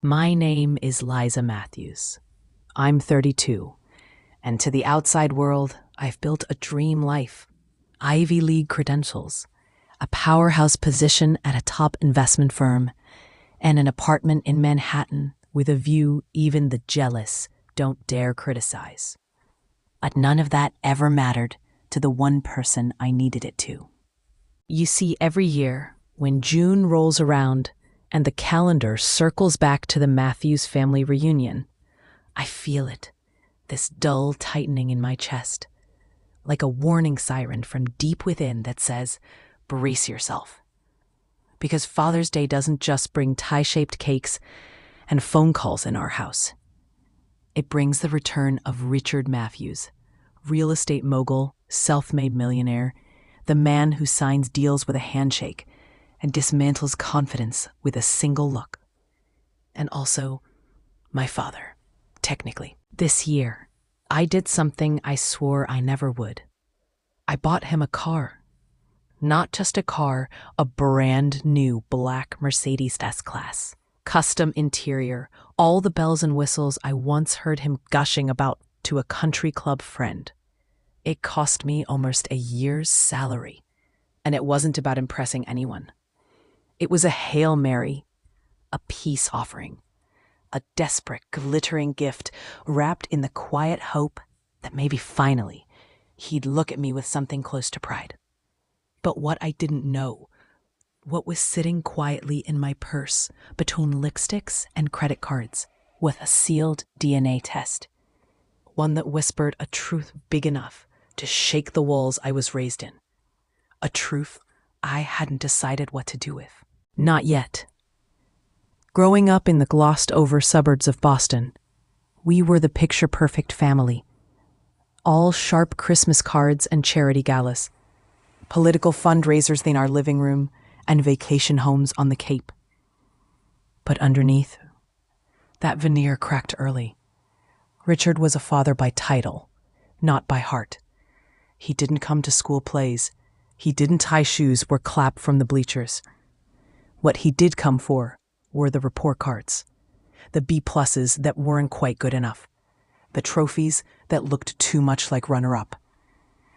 My name is Liza Matthews. I'm 32, and to the outside world, I've built a dream life. Ivy League credentials, a powerhouse position at a top investment firm, and an apartment in Manhattan with a view even the jealous don't dare criticize. But none of that ever mattered to the one person I needed it to. You see, every year, when June rolls around and the calendar circles back to the Matthews family reunion, I feel it, this dull tightening in my chest, like a warning siren from deep within that says, brace yourself. Because Father's Day doesn't just bring tie-shaped cakes and phone calls in our house. It brings the return of Richard Matthews, real estate mogul, self-made millionaire, the man who signs deals with a handshake and dismantles confidence with a single look. And also, my father, technically. This year, I did something I swore I never would. I bought him a car. Not just a car, a brand new black Mercedes S-Class. Custom interior, all the bells and whistles I once heard him gushing about to a country club friend. It cost me almost a year's salary, and it wasn't about impressing anyone. It was a Hail Mary, a peace offering, a desperate, glittering gift wrapped in the quiet hope that maybe finally he'd look at me with something close to pride. But what I didn't know, what was sitting quietly in my purse between lipsticks and credit cards, with a sealed DNA test, one that whispered a truth big enough to shake the walls I was raised in, a truth I hadn't decided what to do with. Not yet. Growing up in the glossed-over suburbs of Boston, we were the picture-perfect family. All sharp Christmas cards and charity galas, political fundraisers in our living room, and vacation homes on the Cape. But underneath, that veneer cracked early. Richard was a father by title, not by heart. He didn't come to school plays. He didn't tie shoes or clap from the bleachers. What he did come for were the report cards, the B-pluses that weren't quite good enough, the trophies that looked too much like runner-up,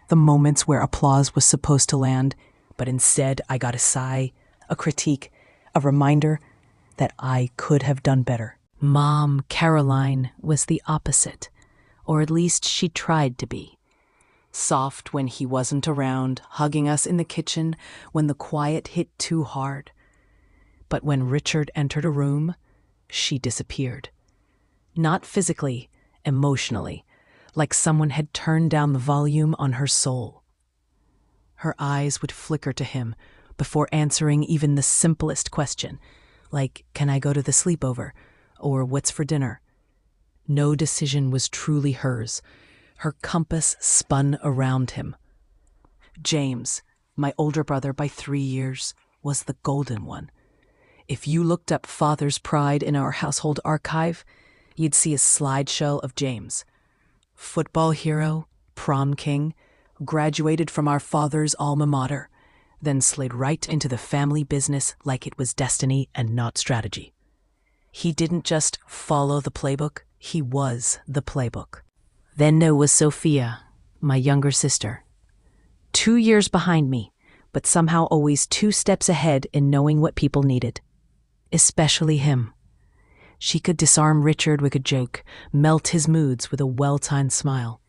the moments where applause was supposed to land, but instead I got a sigh, a critique, a reminder that I could have done better. Mom, Caroline, was the opposite, or at least she tried to be. Soft when he wasn't around, hugging us in the kitchen when the quiet hit too hard. But when Richard entered a room, she disappeared. Not physically, emotionally, like someone had turned down the volume on her soul. Her eyes would flicker to him before answering even the simplest question, like, can I go to the sleepover? Or what's for dinner? No decision was truly hers. Her compass spun around him. James, my older brother by 3 years, was the golden one. If you looked up Father's Pride in our household archive, you'd see a slideshow of James. Football hero, prom king, graduated from our father's alma mater, then slid right into the family business like it was destiny and not strategy. He didn't just follow the playbook, he was the playbook. Then there was Sophia, my younger sister. 2 years behind me, but somehow always 2 steps ahead in knowing what people needed. Especially him. She could disarm Richard with a joke, melt his moods with a well-timed smile.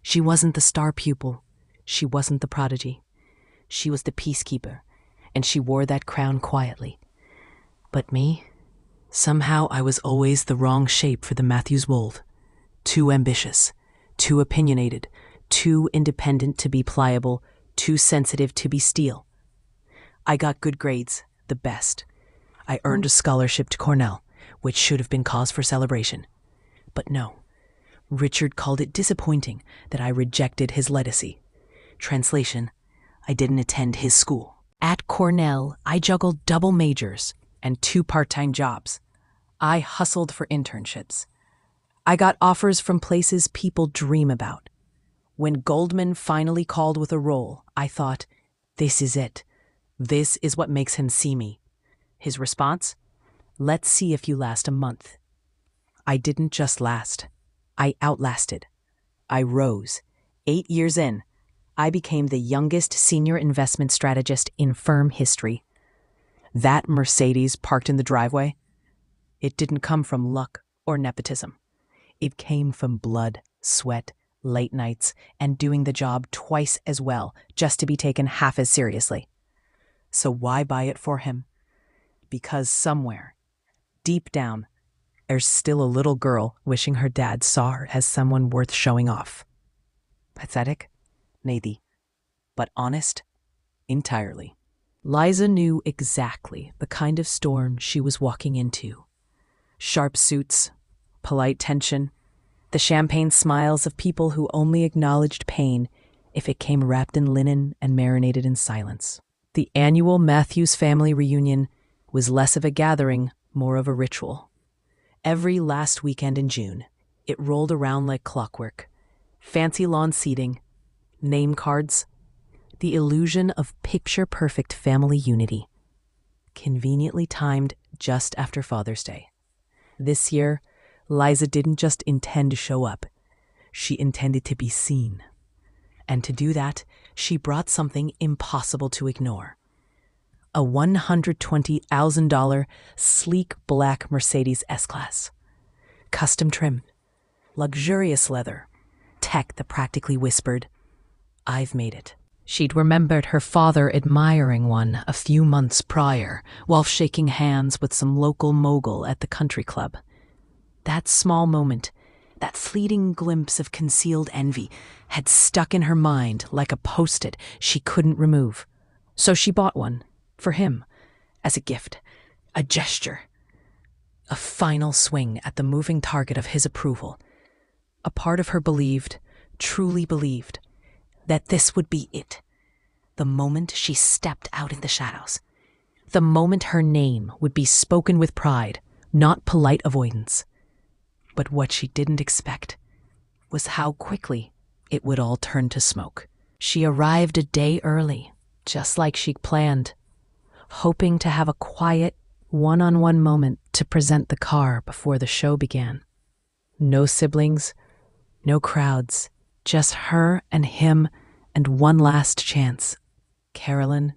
She wasn't the star pupil. She wasn't the prodigy. She was the peacekeeper, and she wore that crown quietly. But me? Somehow I was always the wrong shape for the Matthews mold. Too ambitious, too opinionated, too independent to be pliable, too sensitive to be steel. I got good grades, the best. I earned a scholarship to Cornell, which should have been cause for celebration. But no, Richard called it disappointing that I rejected his legacy. Translation, I didn't attend his school. At Cornell, I juggled double majors and 2 part-time jobs. I hustled for internships. I got offers from places people dream about. When Goldman finally called with a role, I thought, this is it. This is what makes him see me. His response? Let's see if you last a month. I didn't just last. I outlasted. I rose. 8 years in, I became the youngest senior investment strategist in firm history. That Mercedes parked in the driveway, it didn't come from luck or nepotism. It came from blood, sweat, late nights, and doing the job twice as well just to be taken half as seriously. So why buy it for him? Because somewhere, deep down, there's still a little girl wishing her dad saw her as someone worth showing off. Pathetic? Maybe. But honest? Entirely. Liza knew exactly the kind of storm she was walking into. Sharp suits, polite tension, the champagne smiles of people who only acknowledged pain if it came wrapped in linen and marinated in silence. The annual Matthews family reunion was less of a gathering, more of a ritual. Every last weekend in June, it rolled around like clockwork. Fancy lawn seating, name cards, the illusion of picture-perfect family unity. Conveniently timed just after Father's Day. This year, Liza didn't just intend to show up. She intended to be seen. And to do that, she brought something impossible to ignore. A $120,000 sleek black Mercedes S-Class. Custom trim, luxurious leather, tech that practically whispered, "I've made it." She'd remembered her father admiring one a few months prior while shaking hands with some local mogul at the country club. That small moment, that fleeting glimpse of concealed envy, had stuck in her mind like a post-it she couldn't remove. So she bought one, for him, as a gift, a gesture, a final swing at the moving target of his approval. A part of her believed, truly believed, that this would be it. The moment she stepped out in the shadows. The moment her name would be spoken with pride, not polite avoidance. But what she didn't expect was how quickly it would all turn to smoke. She arrived a day early, just like she'd planned, hoping to have a quiet, one-on-one moment to present the car before the show began. No siblings, no crowds, just her and him and one last chance. Carolyn,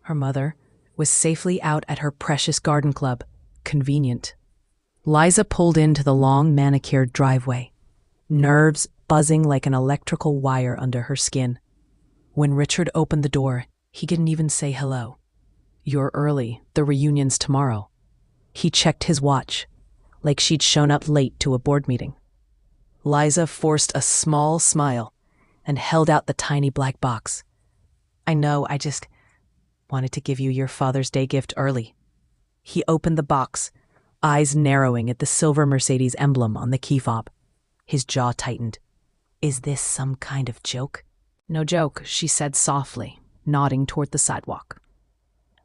her mother, was safely out at her precious garden club. Convenient. Liza pulled into the long manicured driveway, nerves buzzing like an electrical wire under her skin. When Richard opened the door, he didn't even say hello. "You're early, the reunion's tomorrow." He checked his watch, like she'd shown up late to a board meeting. Liza forced a small smile and held out the tiny black box. "I know, I just wanted to give you your Father's Day gift early." He opened the box, eyes narrowing at the silver Mercedes emblem on the key fob. His jaw tightened. "Is this some kind of joke?" "No joke," she said softly, nodding toward the sidewalk.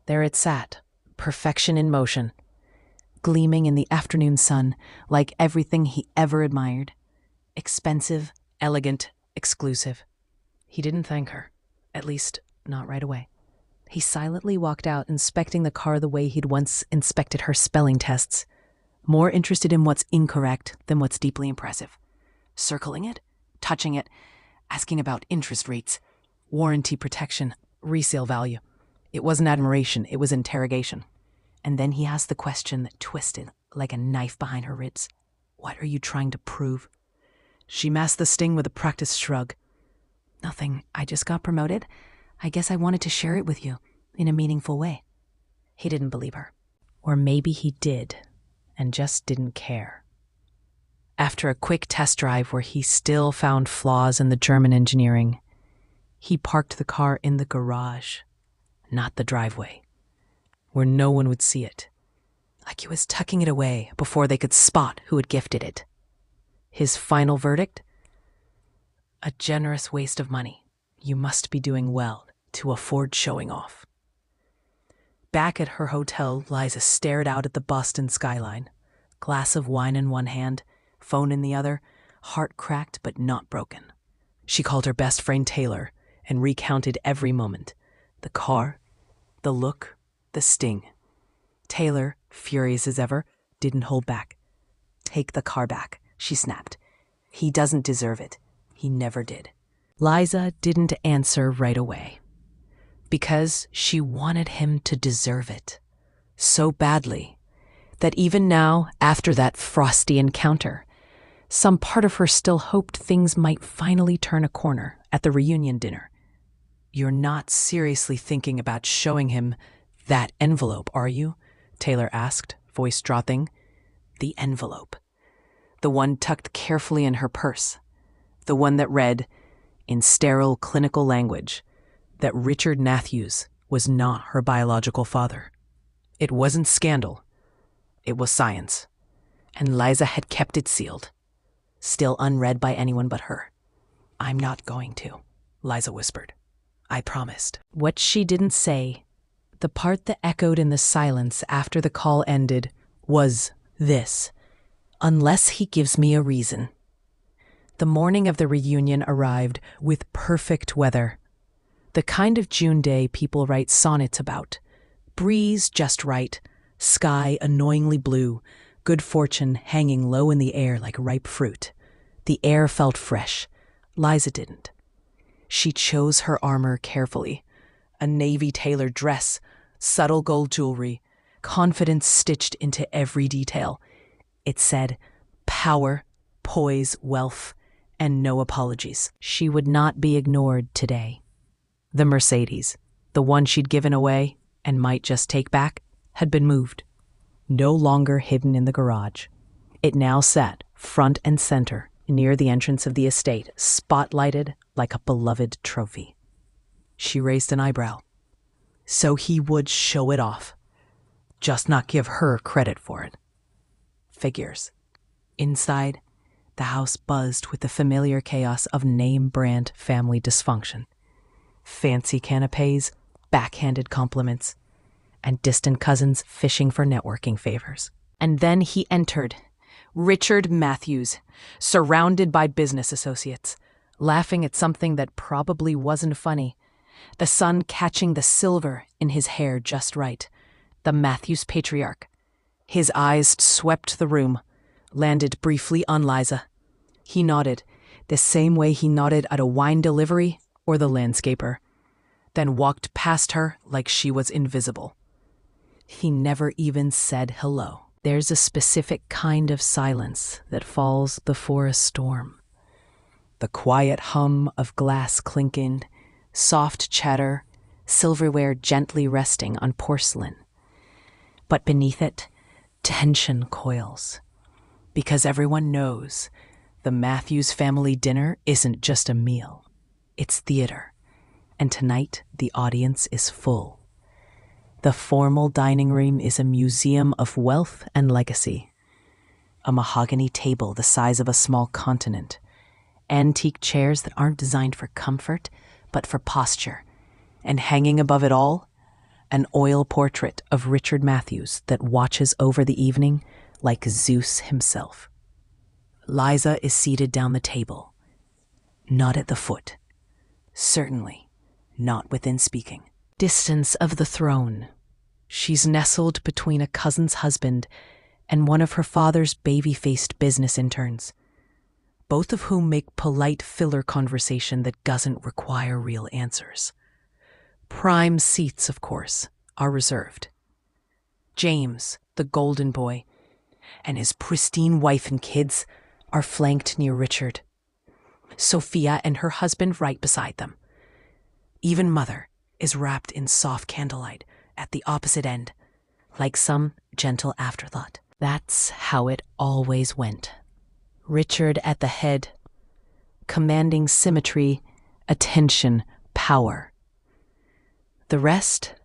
There it sat, perfection in motion, gleaming in the afternoon sun like everything he ever admired. Expensive, elegant, exclusive. He didn't thank her, at least not right away. He silently walked out, inspecting the car the way he'd once inspected her spelling tests, more interested in what's incorrect than what's deeply impressive. Circling it, touching it, asking about interest rates, warranty protection, resale value. It wasn't admiration, it was interrogation. And then he asked the question that twisted like a knife behind her ribs. "What are you trying to prove?" She masked the sting with a practiced shrug. "Nothing, I just got promoted. I guess I wanted to share it with you, in a meaningful way." He didn't believe her. Or maybe he did, and just didn't care. After a quick test drive where he still found flaws in the German engineering, he parked the car in the garage, not the driveway, where no one would see it, like he was tucking it away before they could spot who had gifted it. His final verdict? A generous waste of money. You must be doing well to afford showing off. Back at her hotel, Liza stared out at the Boston skyline, glass of wine in one hand, phone in the other, heart cracked but not broken. She called her best friend Taylor and recounted every moment. The car, the look, the sting. Taylor, furious as ever, didn't hold back. "Take the car back," she snapped. "He doesn't deserve it. He never did." Liza didn't answer right away because she wanted him to deserve it so badly that even now, after that frosty encounter, some part of her still hoped things might finally turn a corner at the reunion dinner. "You're not seriously thinking about showing him that envelope, are you?" Taylor asked, voice dropping. The envelope. The one tucked carefully in her purse. The one that read, in sterile clinical language, that Richard Matthews was not her biological father. It wasn't scandal. It was science. And Liza had kept it sealed, still unread by anyone but her. "I'm not going to," Liza whispered. "I promised." What she didn't say, the part that echoed in the silence after the call ended, was this: "Unless he gives me a reason." The morning of the reunion arrived with perfect weather. The kind of June day people write sonnets about. Breeze just right, sky annoyingly blue, good fortune hanging low in the air like ripe fruit. The air felt fresh. Liza didn't. She chose her armor carefully. A navy tailored dress, subtle gold jewelry, confidence stitched into every detail. It said, power, poise, wealth, and no apologies. She would not be ignored today. The Mercedes, the one she'd given away and might just take back, had been moved. No longer hidden in the garage. It now sat front and center near the entrance of the estate, spotlighted like a beloved trophy. She raised an eyebrow. So he would show it off, just not give her credit for it. Figures. Inside, the house buzzed with the familiar chaos of name-brand family dysfunction. Fancy canapes, backhanded compliments, and distant cousins fishing for networking favors. And then he entered, Richard Matthews, surrounded by business associates, laughing at something that probably wasn't funny, the sun catching the silver in his hair just right, the Matthews patriarch. His eyes swept the room, landed briefly on Liza. He nodded, the same way he nodded at a wine delivery or the landscaper, then walked past her like she was invisible. He never even said hello. There's a specific kind of silence that falls before a storm. The quiet hum of glass clinking, soft chatter, silverware gently resting on porcelain. But beneath it, tension coils. Because everyone knows the Matthews family dinner isn't just a meal. It's theater. And tonight, the audience is full. The formal dining room is a museum of wealth and legacy. A mahogany table the size of a small continent. Antique chairs that aren't designed for comfort, but for posture. And hanging above it all, an oil portrait of Richard Matthews that watches over the evening like Zeus himself. Liza is seated down the table. Not at the foot. Certainly not within speaking distance of the throne. She's nestled between a cousin's husband and one of her father's baby-faced business interns, both of whom make polite filler conversation that doesn't require real answers. Prime seats, of course, are reserved. James, the golden boy, and his pristine wife and kids are flanked near Richard. Sophia and her husband right beside them. Even Mother is wrapped in soft candlelight at the opposite end, like some gentle afterthought. That's how it always went. Richard at the head, commanding symmetry, attention, power. The rest,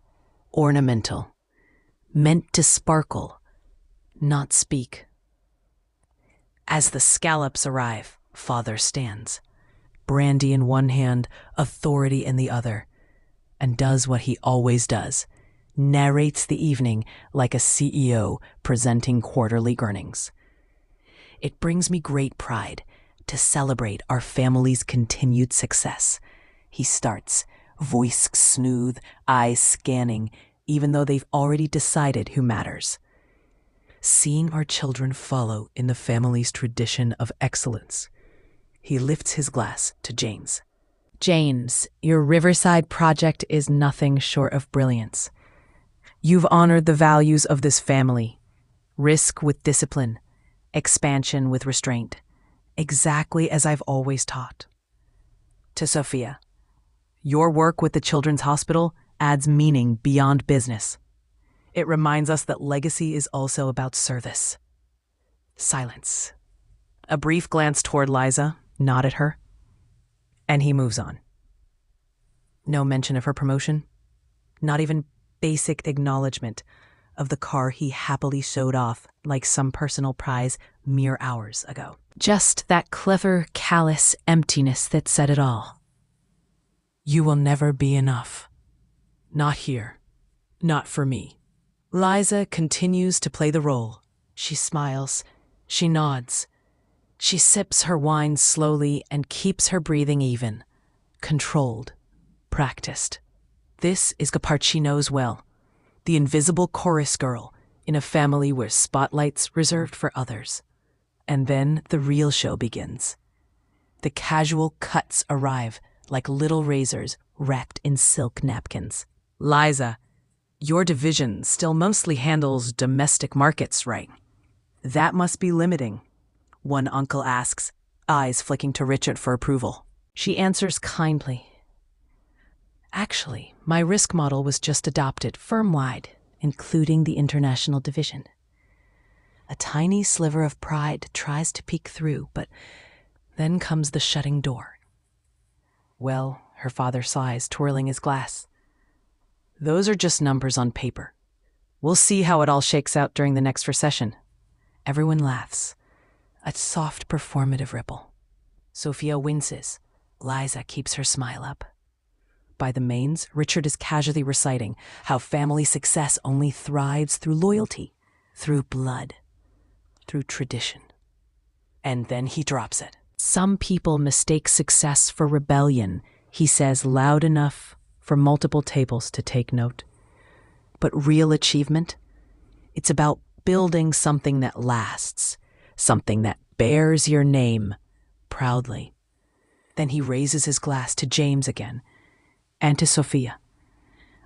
ornamental, meant to sparkle, not speak. As the scallops arrive, Father stands, brandy in one hand, authority in the other, and does what he always does, narrates the evening like a CEO presenting quarterly earnings. It brings me great pride to celebrate our family's continued success. He starts, voice smooth, eyes scanning, even though they've already decided who matters. Seeing our children follow in the family's tradition of excellence, he lifts his glass to James. James, your Riverside project is nothing short of brilliance. You've honored the values of this family: risk with discipline, expansion with restraint, exactly as I've always taught. To Sophia, your work with the Children's Hospital adds meaning beyond business. It reminds us that legacy is also about service. Silence. A brief glance toward Liza, nod at her, and he moves on. No mention of her promotion, not even basic acknowledgement of the car he happily showed off like some personal prize mere hours ago. Just that clever, callous emptiness that said it all. You will never be enough. Not here. Not for me. Liza continues to play the role. She smiles. She nods. She sips her wine slowly and keeps her breathing even. Controlled. Practiced. This is the part she knows well. The invisible chorus girl in a family where spotlight's reserved for others. And then the real show begins. The casual cuts arrive like little razors wrapped in silk napkins. Liza, your division still mostly handles domestic markets, right? That must be limiting, one uncle asks, eyes flicking to Richard for approval. She answers kindly. Actually, my risk model was just adopted firm-wide, including the international division. A tiny sliver of pride tries to peek through, but then comes the shutting door. Well, her father sighs, twirling his glass. Those are just numbers on paper. We'll see how it all shakes out during the next recession. Everyone laughs. A soft performative ripple. Sophia winces. Liza keeps her smile up. By the mains, Richard is casually reciting how family success only thrives through loyalty, through blood, through tradition. And then he drops it. Some people mistake success for rebellion, he says loud enough for multiple tables to take note. But real achievement, it's about building something that lasts, something that bears your name proudly. Then he raises his glass to James again, and to Sophia.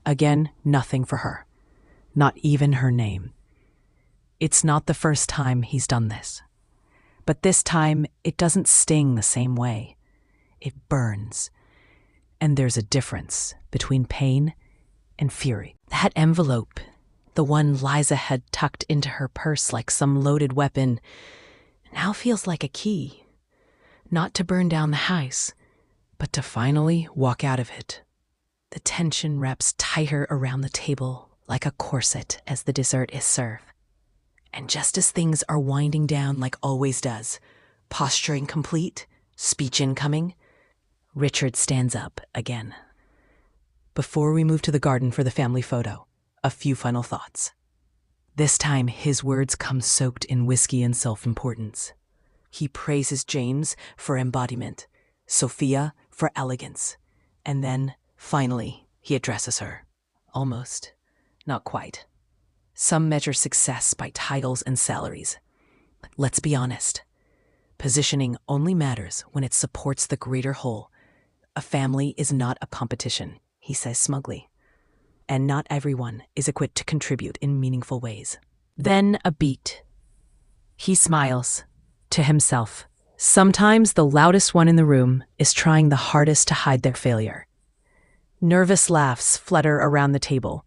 Again, nothing for her, not even her name. It's not the first time he's done this. But this time, it doesn't sting the same way. It burns. And there's a difference between pain and fury. That envelope, the one Liza had tucked into her purse like some loaded weapon, now feels like a key. Not to burn down the house, but to finally walk out of it. The tension wraps tighter around the table like a corset as the dessert is served. And just as things are winding down like always does, posturing complete, speech incoming, Richard stands up again. Before we move to the garden for the family photo, a few final thoughts. This time, his words come soaked in whiskey and self-importance. He praises James for embodiment, Sophia for elegance, and then, finally, he addresses her. Almost. Not quite. Some measure success by titles and salaries. Let's be honest. Positioning only matters when it supports the greater whole. A family is not a competition, he says smugly. And not everyone is equipped to contribute in meaningful ways. Then a beat. He smiles. To himself. Sometimes the loudest one in the room is trying the hardest to hide their failure. Nervous laughs flutter around the table.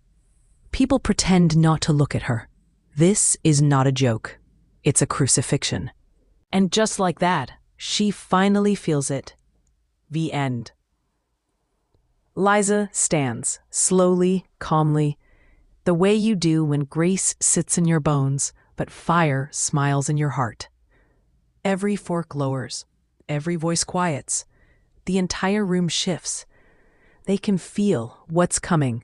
People pretend not to look at her. This is not a joke. It's a crucifixion. And just like that, she finally feels it. The end. Liza stands, slowly, calmly, the way you do when grace sits in your bones, but fire smiles in your heart. Every fork lowers. Every voice quiets. The entire room shifts. They can feel what's coming,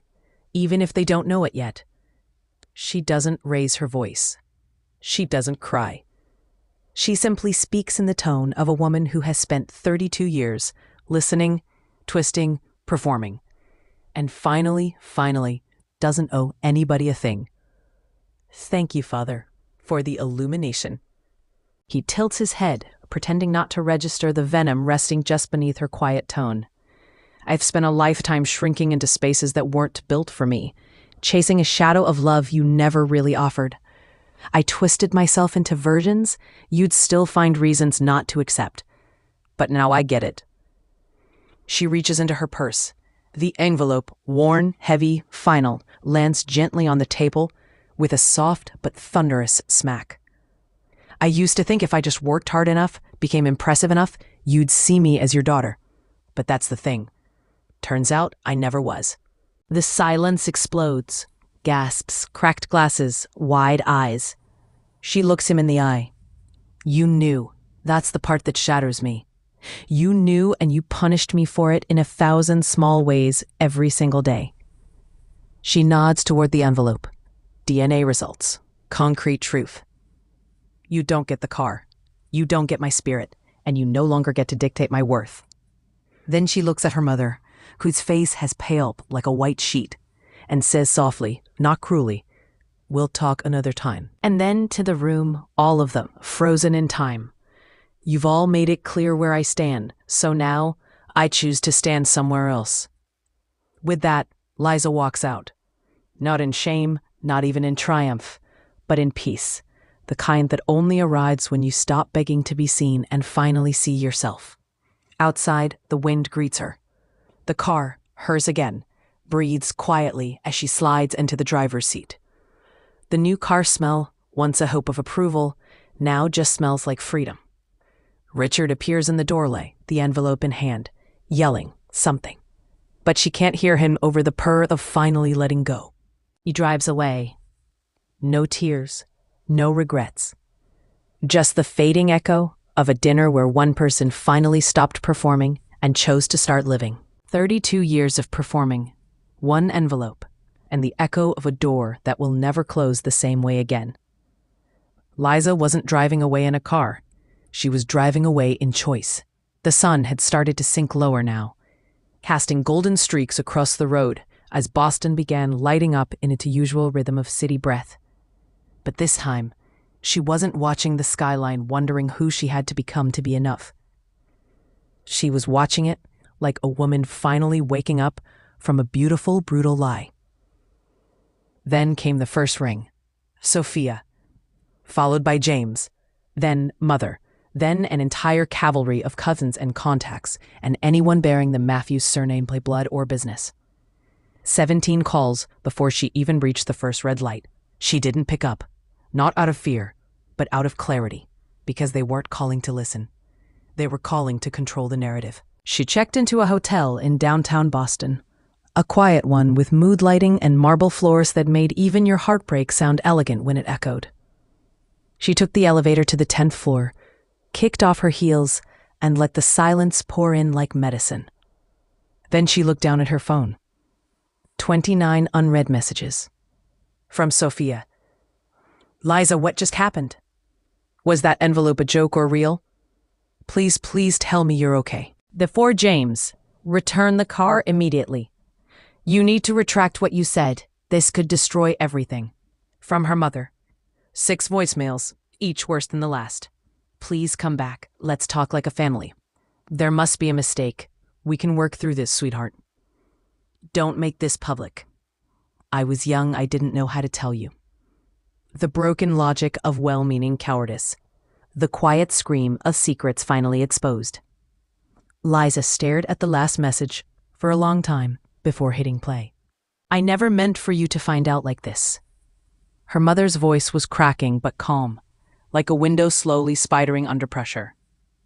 even if they don't know it yet. She doesn't raise her voice. She doesn't cry. She simply speaks in the tone of a woman who has spent 32 years listening, twisting, performing. And finally, doesn't owe anybody a thing. Thank you, Father, for the illumination. He tilts his head, pretending not to register the venom resting just beneath her quiet tone. I've spent a lifetime shrinking into spaces that weren't built for me, chasing a shadow of love you never really offered. I twisted myself into versions you'd still find reasons not to accept. But now I get it. She reaches into her purse. The envelope, worn, heavy, final, lands gently on the table with a soft but thunderous smack. I used to think if I just worked hard enough, became impressive enough, you'd see me as your daughter. But that's the thing. Turns out I never was. The silence explodes. Gasps, cracked glasses, wide eyes. She looks him in the eye. You knew. That's the part that shatters me. You knew, and you punished me for it in 1,000 small ways every single day. She nods toward the envelope. DNA results. Concrete truth. You don't get the car. You don't get my spirit, and you no longer get to dictate my worth. Then she looks at her mother, whose face has paled like a white sheet, and says softly, not cruelly, "We'll talk another time." And then to the room, all of them, frozen in time. You've all made it clear where I stand, so now I choose to stand somewhere else. With that, Liza walks out. Not in shame, not even in triumph, but in peace, the kind that only arrives when you stop begging to be seen and finally see yourself. Outside, the wind greets her. The car, hers again, breathes quietly as she slides into the driver's seat. The new car smell, once a hope of approval, now just smells like freedom. Richard appears in the doorway, the envelope in hand, yelling something. But she can't hear him over the purr of finally letting go. He drives away. No tears, no regrets. Just the fading echo of a dinner where one person finally stopped performing and chose to start living. 32 years of performing, one envelope, and the echo of a door that will never close the same way again. Liza wasn't driving away in a car. She was driving away in choice. The sun had started to sink lower now, casting golden streaks across the road as Boston began lighting up in its usual rhythm of city breath. But this time, she wasn't watching the skyline wondering who she had to become to be enough. She was watching it like a woman finally waking up from a beautiful, brutal lie. Then came the first ring. Sophia. Followed by James. Then Mother. Then an entire cavalry of cousins and contacts, and anyone bearing the Matthews surname by blood or business. 17 calls before she even reached the first red light. She didn't pick up. Not out of fear, but out of clarity, because they weren't calling to listen. They were calling to control the narrative. She checked into a hotel in downtown Boston. A quiet one with mood lighting and marble floors that made even your heartbreak sound elegant when it echoed. She took the elevator to the 10th floor, kicked off her heels, and let the silence pour in like medicine. Then she looked down at her phone. 29 unread messages. From Sophia. Liza, what just happened? Was that envelope a joke or real? Please tell me you're okay. Before James, return the car immediately. You need to retract what you said. This could destroy everything. From her mother. 6 voicemails, each worse than the last. Please come back. Let's talk like a family. There must be a mistake. We can work through this, sweetheart. Don't make this public. I was young, I didn't know how to tell you. The broken logic of well-meaning cowardice. The quiet scream of secrets finally exposed. Liza stared at the last message for a long time before hitting play. I never meant for you to find out like this. Her mother's voice was cracking but calm, like a window slowly spidering under pressure.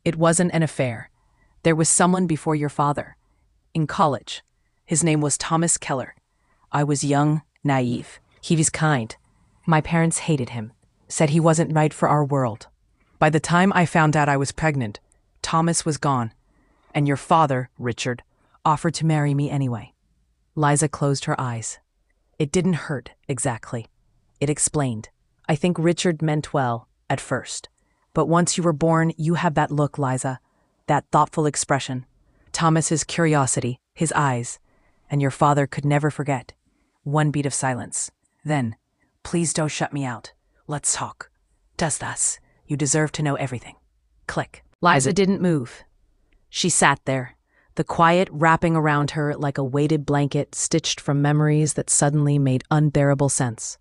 It wasn't an affair. There was someone before your father. In college. His name was Thomas Keller. I was young, naive. He was kind. My parents hated him, said he wasn't right for our world. By the time I found out I was pregnant, Thomas was gone, and your father, Richard, offered to marry me anyway. Liza closed her eyes. It didn't hurt, exactly. It explained. I think Richard meant well, at first. But once you were born, you have that look, Liza, that thoughtful expression. Thomas's curiosity, his eyes, and your father could never forget. One beat of silence. Then, please don't shut me out. Let's talk. Does this. You deserve to know everything. Click. Liza didn't move. She sat there, the quiet wrapping around her like a weighted blanket stitched from memories that suddenly made unbearable sense.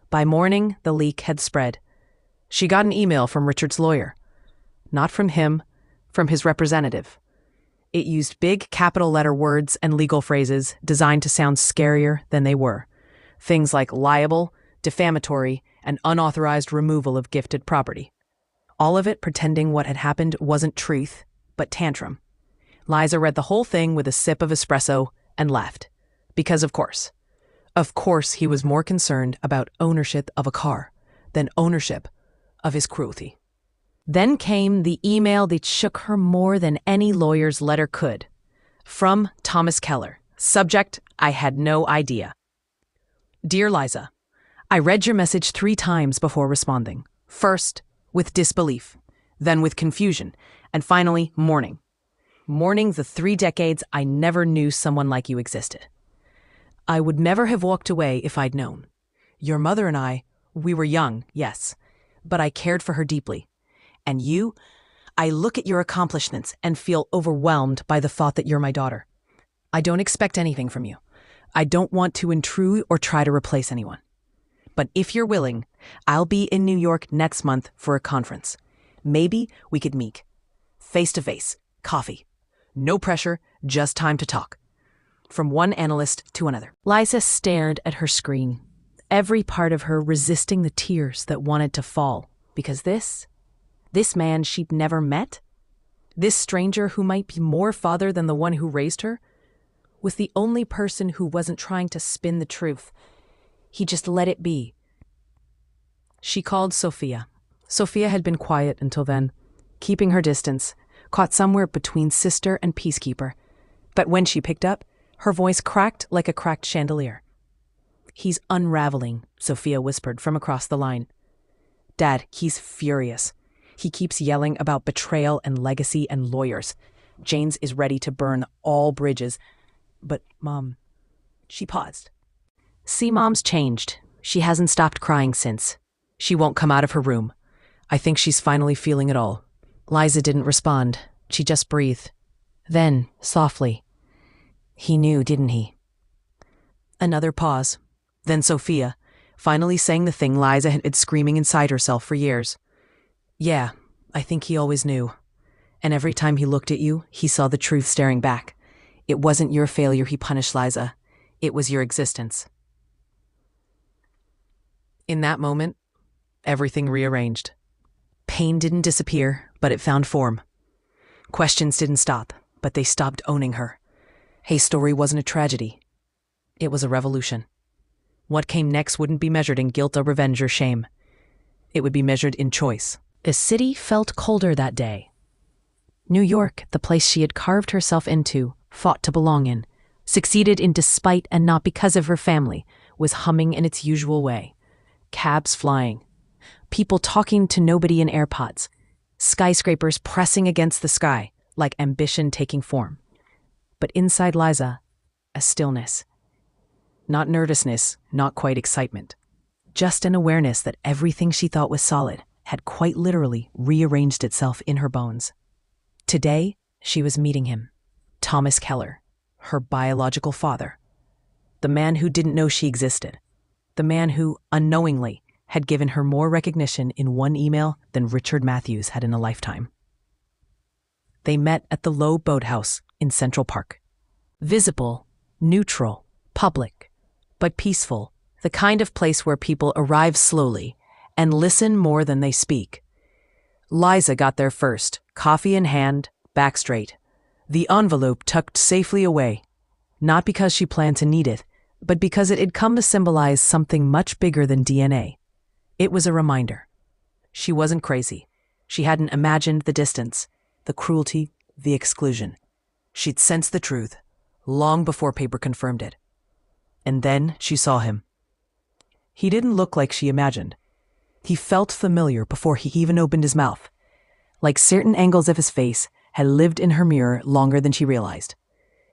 By morning, the leak had spread. She got an email from Richard's lawyer. Not from him, from his representative. It used big capital letter words and legal phrases designed to sound scarier than they were. Things like liable, defamatory, and unauthorized removal of gifted property. All of it pretending what had happened wasn't truth, but tantrum. Liza read the whole thing with a sip of espresso and left. Because of course. Of course he was more concerned about ownership of a car than ownership of his cruelty. Then came the email that shook her more than any lawyer's letter could. From Thomas Keller. Subject, I had no idea. Dear Liza, I read your message 3 times before responding. First, with disbelief, then with confusion, and finally, mourning. Mourning the 3 decades I never knew someone like you existed. I would never have walked away if I'd known. Your mother and I, we were young, yes, but I cared for her deeply. And you, I look at your accomplishments and feel overwhelmed by the thought that you're my daughter. I don't expect anything from you. I don't want to intrude or try to replace anyone. But if you're willing, I'll be in New York next month for a conference. Maybe we could meet. Face-to-face, coffee. No pressure, just time to talk. From one analyst to another. Liza stared at her screen, every part of her resisting the tears that wanted to fall, because this man she'd never met, this stranger who might be more father than the one who raised her, was the only person who wasn't trying to spin the truth. He just let it be. She called Sophia. Sophia had been quiet until then, keeping her distance, caught somewhere between sister and peacekeeper. But when she picked up, her voice cracked like a cracked chandelier. He's unraveling, Sophia whispered from across the line. Dad, he's furious. He keeps yelling about betrayal and legacy and lawyers. James is ready to burn all bridges. But, Mom, she paused. See, Mom's changed. She hasn't stopped crying since. She won't come out of her room. I think she's finally feeling it all. Liza didn't respond. She just breathed. Then, softly, he knew, didn't he? Another pause. Then Sophia, finally saying the thing Liza had been screaming inside herself for years. Yeah, I think he always knew. And every time he looked at you, he saw the truth staring back. It wasn't your failure he punished, Liza. It was your existence. In that moment, everything rearranged. Pain didn't disappear, but it found form. Questions didn't stop, but they stopped owning her. Hay's story wasn't a tragedy. It was a revolution. What came next wouldn't be measured in guilt or revenge or shame. It would be measured in choice. The city felt colder that day. New York, the place she had carved herself into, fought to belong in, succeeded in despite and not because of her family, was humming in its usual way. Cabs flying. People talking to nobody in AirPods. Skyscrapers pressing against the sky, like ambition taking form. But inside Liza, a stillness. Not nervousness, not quite excitement. Just an awareness that everything she thought was solid had quite literally rearranged itself in her bones. Today, she was meeting him. Thomas Keller, her biological father. The man who didn't know she existed. The man who, unknowingly, had given her more recognition in one email than Richard Matthews had in a lifetime. They met at the Low Boathouse in Central Park. Visible, neutral, public, but peaceful, the kind of place where people arrive slowly and listen more than they speak. Liza got there first, coffee in hand, back straight. The envelope tucked safely away, not because she planned to need it, but because it had come to symbolize something much bigger than DNA. It was a reminder. She wasn't crazy. She hadn't imagined the distance, the cruelty, the exclusion. She'd sensed the truth, long before paper confirmed it. And then she saw him. He didn't look like she imagined. He felt familiar before he even opened his mouth, like certain angles of his face had lived in her mirror longer than she realized.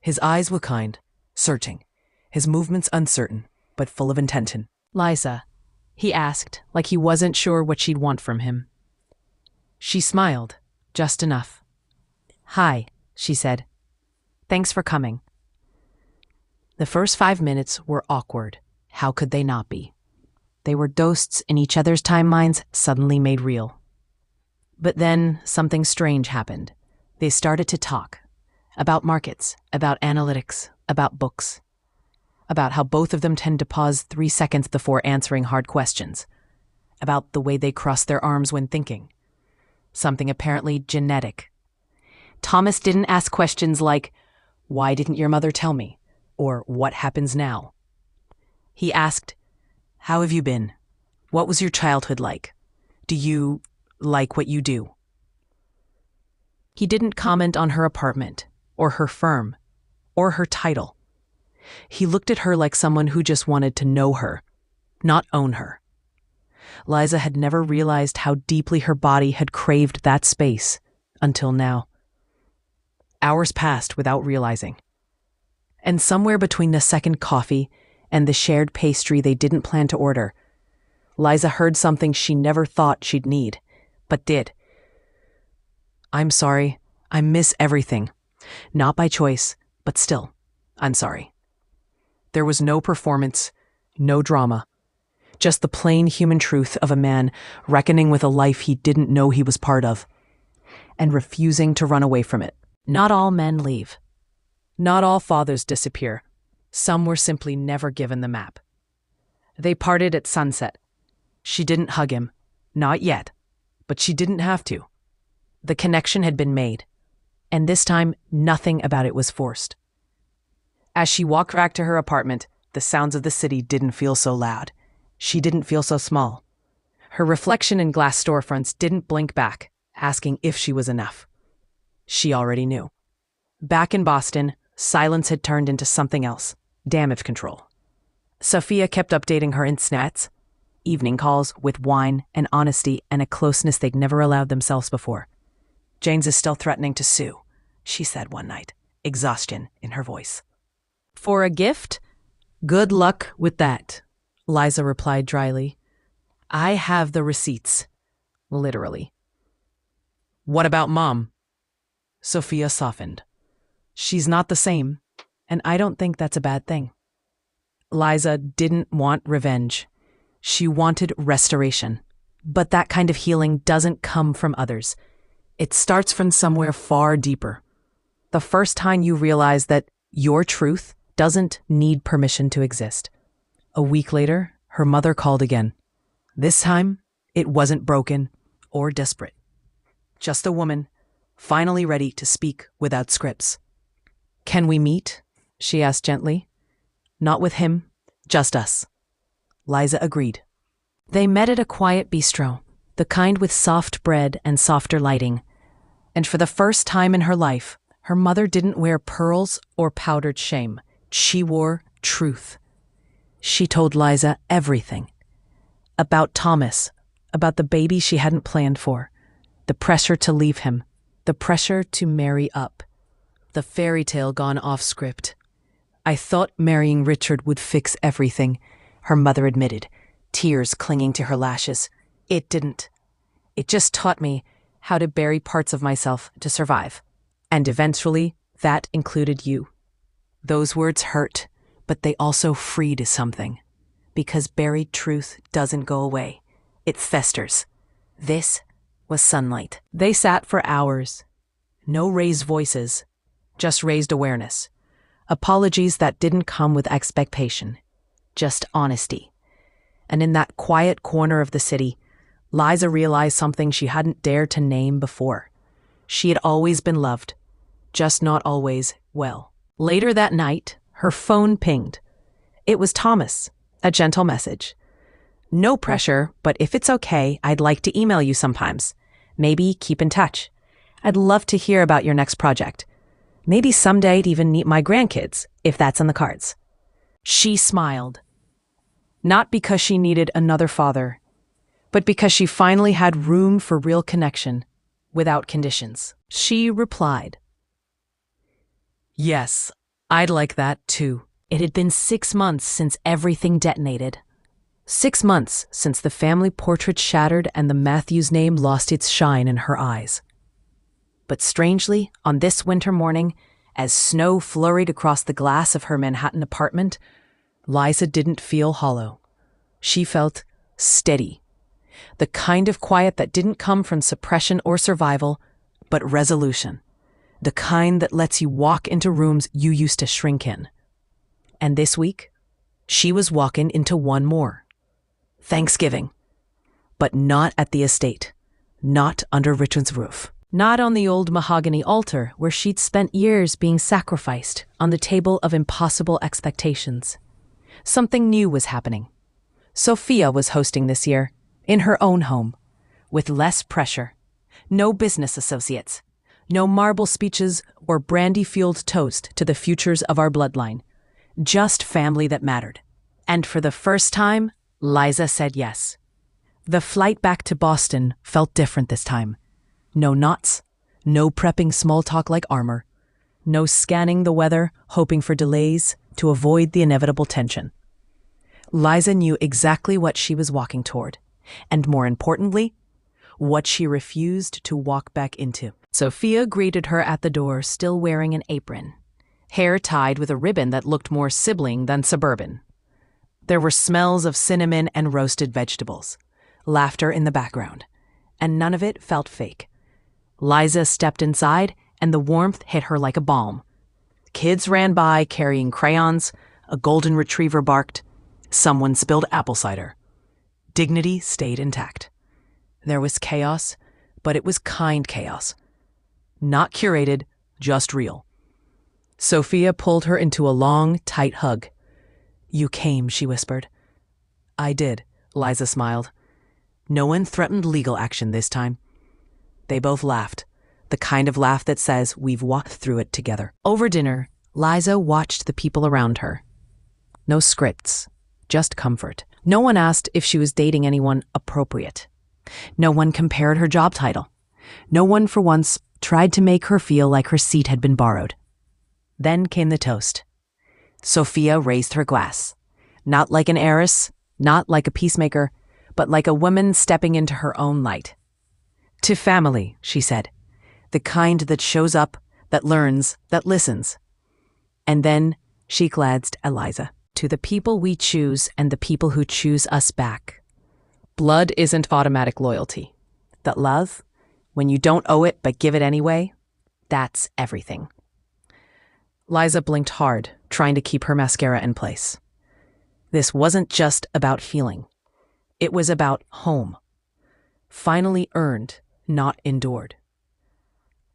His eyes were kind, searching, his movements uncertain, but full of intention. "Liza," he asked, like he wasn't sure what she'd want from him. She smiled, just enough. "Hi," she said. "Thanks for coming." The first 5 minutes were awkward. How could they not be? They were ghosts in each other's timelines suddenly made real. But then something strange happened. They started to talk. About markets, about analytics, about books. About how both of them tend to pause 3 seconds before answering hard questions. About the way they cross their arms when thinking. Something apparently genetic. Thomas didn't ask questions like, "Why didn't your mother tell me?" or "What happens now?" He asked, "How have you been? What was your childhood like? Do you like what you do?" He didn't comment on her apartment, or her firm, or her title. He looked at her like someone who just wanted to know her, not own her. Liza had never realized how deeply her body had craved that space until now. Hours passed without realizing. And somewhere between the second coffee and the shared pastry they didn't plan to order, Liza heard something she never thought she'd need, but did. "I'm sorry. I miss everything. Not by choice, but still, I'm sorry." There was no performance, no drama. Just the plain human truth of a man reckoning with a life he didn't know he was part of, and refusing to run away from it. Not all men leave. Not all fathers disappear. Some were simply never given the map. They parted at sunset. She didn't hug him. Not yet. But she didn't have to. The connection had been made. And this time, nothing about it was forced. As she walked back to her apartment, the sounds of the city didn't feel so loud. She didn't feel so small. Her reflection in glass storefronts didn't blink back, asking if she was enough. She already knew. Back in Boston, silence had turned into something else, damage control. Sophia kept updating her Instats, evening calls with wine and honesty and a closeness they'd never allowed themselves before. "Jane's is still threatening to sue," she said one night, exhaustion in her voice. "For a gift? Good luck with that," Liza replied dryly. "I have the receipts." Literally. "What about Mom?" Sophia softened. "She's not the same, and I don't think that's a bad thing." Liza didn't want revenge. She wanted restoration. But that kind of healing doesn't come from others. It starts from somewhere far deeper. The first time you realize that your truth doesn't need permission to exist. A week later, her mother called again. This time, it wasn't broken or desperate. Just a woman, finally ready to speak without scripts. "Can we meet?" she asked gently. "Not with him, just us." Liza agreed. They met at a quiet bistro, the kind with soft bread and softer lighting. And for the first time in her life, her mother didn't wear pearls or powdered shame. She wore truth. She told Liza everything. About Thomas, about the baby she hadn't planned for, the pressure to leave him, the pressure to marry up. The fairy tale gone off script. "I thought marrying Richard would fix everything," her mother admitted, tears clinging to her lashes. "It didn't. It just taught me how to bury parts of myself to survive. And eventually, that included you." Those words hurt, but they also freed something. Because buried truth doesn't go away. It festers. This was sunlight. They sat for hours. No raised voices, just raised awareness. Apologies that didn't come with expectation. Just honesty. And in that quiet corner of the city, Liza realized something she hadn't dared to name before. She had always been loved, just not always well. Later that night, her phone pinged. It was Thomas, a gentle message. "No pressure, but if it's okay, I'd like to email you sometimes. Maybe keep in touch. I'd love to hear about your next project. Maybe someday I'd even meet my grandkids, if that's on the cards." She smiled. Not because she needed another father, but because she finally had room for real connection, without conditions. She replied, "Yes, I'd like that too." It had been 6 months since everything detonated. 6 months since the family portrait shattered and the Matthews name lost its shine in her eyes. But strangely, on this winter morning, as snow flurried across the glass of her Manhattan apartment, Liza didn't feel hollow. She felt steady. The kind of quiet that didn't come from suppression or survival, but resolution. The kind that lets you walk into rooms you used to shrink in. And this week, she was walking into one more. Thanksgiving. But not at the estate. Not under Richard's roof. Not on the old mahogany altar where she'd spent years being sacrificed on the table of impossible expectations. Something new was happening. Sophia was hosting this year, in her own home, with less pressure. No business associates. No marble speeches or brandy-fueled toast to the futures of our bloodline. Just family that mattered. And for the first time, Liza said yes. The flight back to Boston felt different this time. No knots, no prepping small talk like armor, no scanning the weather, hoping for delays to avoid the inevitable tension. Liza knew exactly what she was walking toward, and more importantly, what she refused to walk back into. Sophia greeted her at the door, still wearing an apron, hair tied with a ribbon that looked more sibling than suburban. There were smells of cinnamon and roasted vegetables, laughter in the background, and none of it felt fake. Liza stepped inside, and the warmth hit her like a balm. Kids ran by carrying crayons, a golden retriever barked, someone spilled apple cider. Dignity stayed intact. There was chaos, but it was kind chaos. Not curated, just real. Sophia pulled her into a long, tight hug. "You came," she whispered. "I did," Liza smiled. No one threatened legal action this time. They both laughed, the kind of laugh that says we've walked through it together. Over dinner, Liza watched the people around her. No scripts, just comfort. No one asked if she was dating anyone appropriate. No one compared her job title. No one, for once, tried to make her feel like her seat had been borrowed. Then came the toast. Sophia raised her glass. Not like an heiress, not like a peacemaker, but like a woman stepping into her own light. "To family," she said. "The kind that shows up, that learns, that listens." And then she glanced at Liza. "To the people we choose and the people who choose us back. Blood isn't automatic loyalty. That love, when you don't owe it but give it anyway, that's everything." Liza blinked hard, trying to keep her mascara in place. This wasn't just about feeling. It was about home. Finally earned, not endured.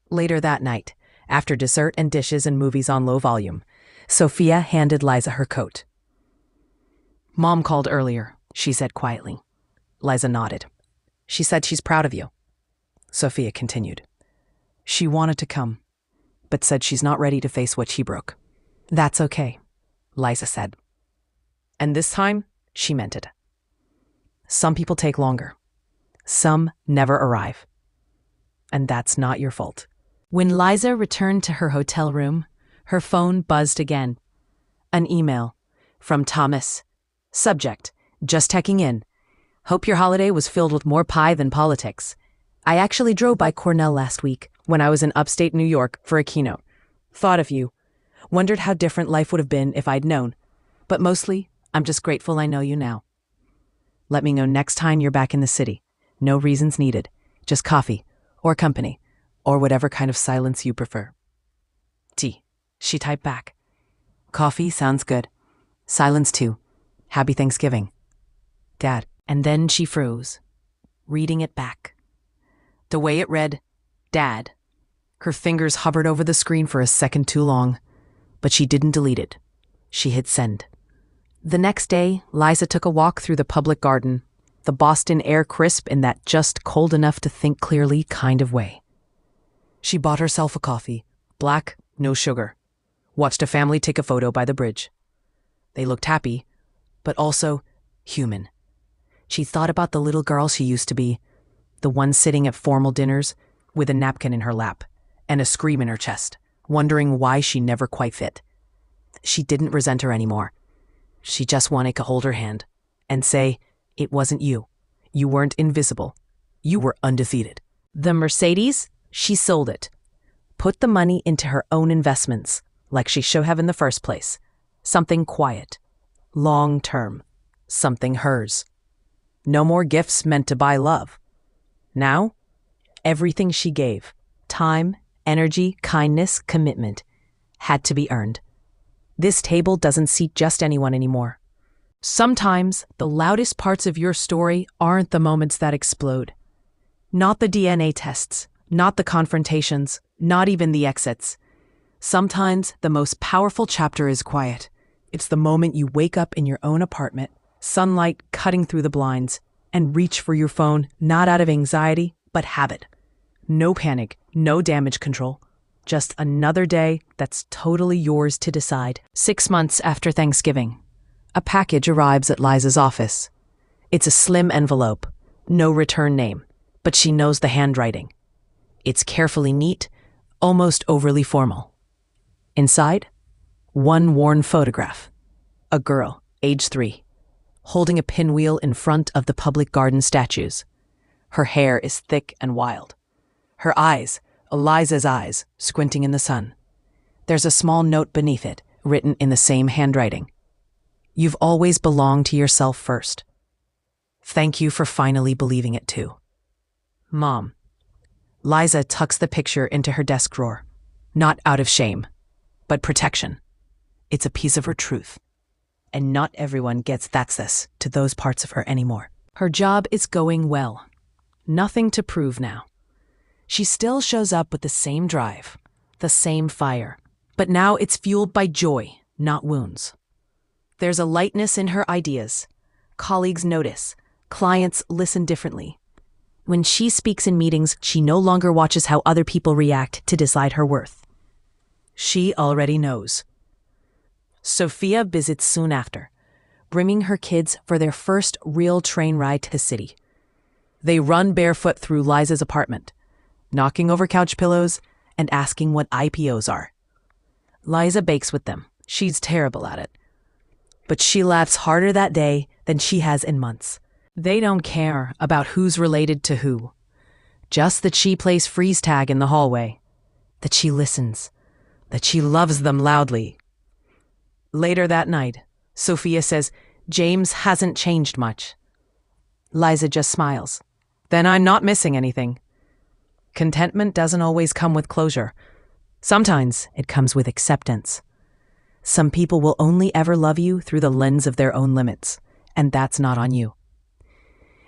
Later that night, after dessert and dishes and movies on low volume, Sophia handed Liza her coat. "Mom called earlier," she said quietly. Liza nodded. "She said she's proud of you." Sophia continued. "She wanted to come, but said she's not ready to face what she broke." "That's okay," Liza said. And this time, she meant it. Some people take longer. Some never arrive. And that's not your fault. When Liza returned to her hotel room, her phone buzzed again. An email from Thomas. Subject, "Just checking in. Hope your holiday was filled with more pie than politics. I actually drove by Cornell last week when I was in upstate New York for a keynote. Thought of you. Wondered how different life would have been if I'd known. But mostly, I'm just grateful I know you now. Let me know next time you're back in the city. No reasons needed. Just coffee, or company, or whatever kind of silence you prefer." T. She typed back. "Coffee sounds good. Silence too. Happy Thanksgiving. Dad." And then she froze, reading it back. The way it read, "Dad." Her fingers hovered over the screen for a second too long, but she didn't delete it. She hit send. The next day, Liza took a walk through the public garden, the Boston air crisp in that just cold enough to think clearly kind of way. She bought herself a coffee, black, no sugar. Watched a family take a photo by the bridge. They looked happy, but also human. She thought about the little girl she used to be, the one sitting at formal dinners with a napkin in her lap and a scream in her chest, wondering why she never quite fit. She didn't resent her anymore. She just wanted to hold her hand and say, it wasn't you. You weren't invisible. You were undefeated. The Mercedes, she sold it. Put the money into her own investments, like she should have in the first place. Something quiet, long-term, something hers. No more gifts meant to buy love. Now, everything she gave, time, energy, kindness, commitment, had to be earned. This table doesn't seat just anyone anymore. Sometimes the loudest parts of your story aren't the moments that explode. Not the DNA tests, not the confrontations, not even the exits. Sometimes the most powerful chapter is quiet. It's the moment you wake up in your own apartment, sunlight cutting through the blinds, and reach for your phone, not out of anxiety, but habit. No panic, no damage control. Just another day that's totally yours to decide. 6 months after Thanksgiving, a package arrives at Liza's office. It's a slim envelope, no return name, but she knows the handwriting. It's carefully neat, almost overly formal. Inside, one worn photograph. A girl, age 3, holding a pinwheel in front of the public garden statues. Her hair is thick and wild. Her eyes, Eliza's eyes, squinting in the sun. There's a small note beneath it, written in the same handwriting. You've always belonged to yourself first. Thank you for finally believing it too. Mom. Liza tucks the picture into her desk drawer, not out of shame, but protection. It's a piece of her truth. And not everyone gets access to those parts of her anymore. Her job is going well. Nothing to prove now. She still shows up with the same drive, the same fire, but now it's fueled by joy, not wounds. There's a lightness in her ideas. Colleagues notice. Clients listen differently. When she speaks in meetings, she no longer watches how other people react to decide her worth. She already knows. Sophia visits soon after, bringing her kids for their first real train ride to the city. They run barefoot through Liza's apartment, knocking over couch pillows and asking what IPOs are. Liza bakes with them. She's terrible at it. But she laughs harder that day than she has in months. They don't care about who's related to who. Just that she plays freeze tag in the hallway. That she listens. That she loves them loudly. Later that night, Sophia says, James hasn't changed much. Liza just smiles. Then I'm not missing anything. Contentment doesn't always come with closure. Sometimes it comes with acceptance. Some people will only ever love you through the lens of their own limits, and that's not on you.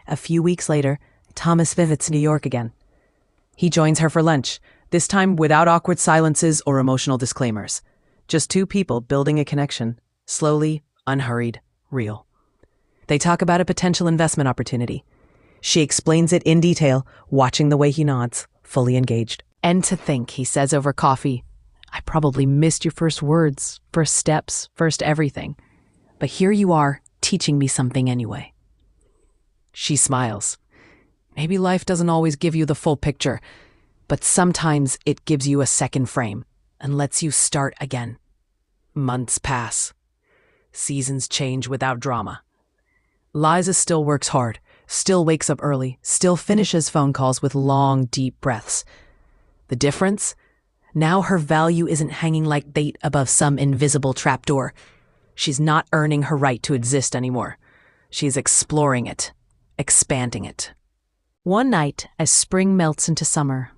A few weeks later, Thomas visits New York again. He joins her for lunch, this time without awkward silences or emotional disclaimers. Just two people building a connection, slowly, unhurried, real. They talk about a potential investment opportunity. She explains it in detail, watching the way he nods, fully engaged. And to think, he says over coffee, I probably missed your first words, first steps, first everything. But here you are, teaching me something anyway. She smiles. Maybe life doesn't always give you the full picture, but sometimes it gives you a second frame and lets you start again. Months pass. Seasons change without drama. Liza still works hard, still wakes up early, still finishes phone calls with long, deep breaths. The difference? Now her value isn't hanging like bait above some invisible trapdoor. She's not earning her right to exist anymore. She's exploring it, expanding it. One night, as spring melts into summer,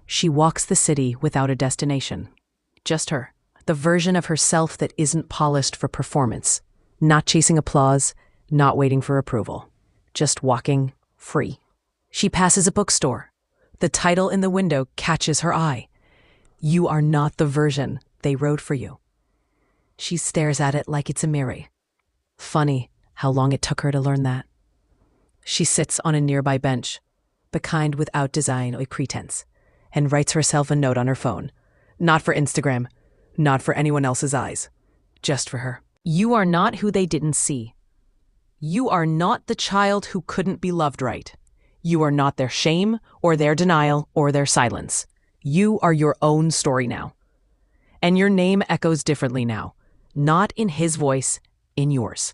she walks the city without a destination. Just her, the version of herself that isn't polished for performance, not chasing applause, not waiting for approval, just walking free. She passes a bookstore. The title in the window catches her eye. You are not the version they wrote for you. She stares at it like it's a mirror. Funny how long it took her to learn that. She sits on a nearby bench, the kind without design or pretense, and writes herself a note on her phone. Not for Instagram, not for anyone else's eyes, just for her. You are not who they didn't see. You are not the child who couldn't be loved right. You are not their shame or their denial or their silence. You are your own story now. And your name echoes differently now. Not in his voice, in yours.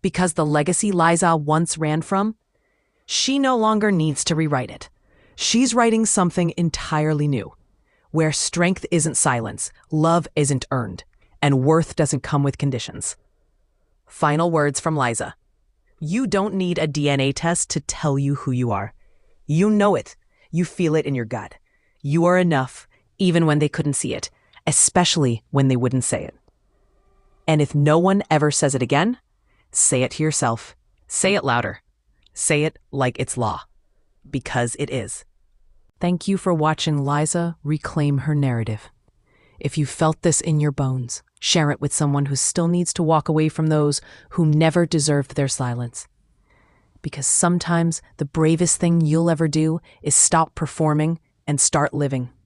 Because the legacy Liza once ran from, she no longer needs to rewrite it. She's writing something entirely new, where strength isn't silence, love isn't earned, and worth doesn't come with conditions. Final words from Liza. You don't need a DNA test to tell you who you are. You know it. You feel it in your gut. You are enough, even when they couldn't see it, especially when they wouldn't say it. And if no one ever says it again, say it to yourself. Say it louder. Say it like it's law. Because it is. Thank you for watching Liza reclaim her narrative. If you felt this in your bones, share it with someone who still needs to walk away from those who never deserved their silence. Because sometimes the bravest thing you'll ever do is stop performing and start living.